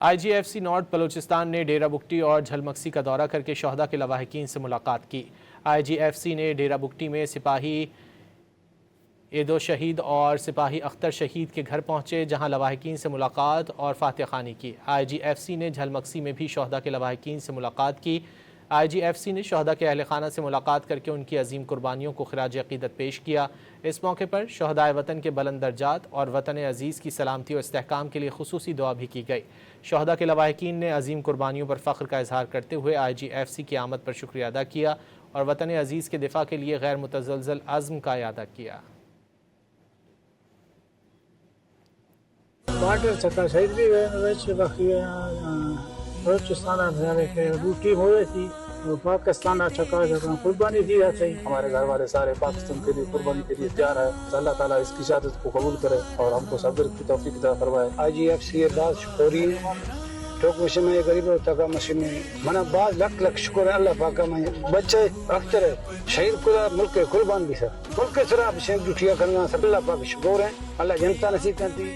آئی جی F C north Balochistan نے ڈیرہ بگٹی اور جھلمکسی کا دورہ کر کے شہداء کے لواحقین سے ملاقات کی۔ آئی جی ایف سی نے ڈیرہ بگٹی میں سپاہی ایدو شہید اور سپاہی اختر شہید کے گھر پہنچے، جہاں لواحقین سے ملاقات اور فاتح خوانی کی۔ آئی جی ایف سی نے جھلمکسی میں بھی شہداء کے لواحقین سے ملاقات کی۔ آئی جی ایف سی نے شہداء کے اہل خانہ سے ملاقات کر کے ان کی عظیم قربانیوں کو خراج عقیدت پیش کیا۔ اس موقع پر شہدائے وطن کے بلند درجات اور وطن عزیز کی سلامتی و استحکام کے لیے خصوصی دعا بھی کی گئی۔ شہداء کے لواحقین نے عظیم قربانیوں پر فخر کا اظہار کرتے ہوئے آئی جی ایف سی کی آمد پر شکریہ ادا کیا اور وطن عزیز کے دفاع کے لیے غیر متزلزل عزم کا اعادہ کیا۔ بارڈر چکا شہید بھی ہوئے باقی بلوچستان ڈیوٹی ہو رہی تھی، پاکستان چکا قربانی دی ہے۔ ہمارے گھر والے سارے پاکستان کے لیے قربانی کے لیے تیار ہے۔ اللہ تعالیٰ اس کی شہادت کو قبول کرے اور ہم کو صبر کی توفیق عطا فرمائے۔ آئی جی ایف سی بعد شکوری ٹوک مشین میں غریب تکا مشین میں منا بعد لکھ شکر ہے اللہ پاک میں بچے اختر شہید کو ملک قربان بھی سر ملک سرا شہید ڈیوٹیاں کرنا سب اللہ پاک شکر ہے، اللہ جنتا نصیب کرتی۔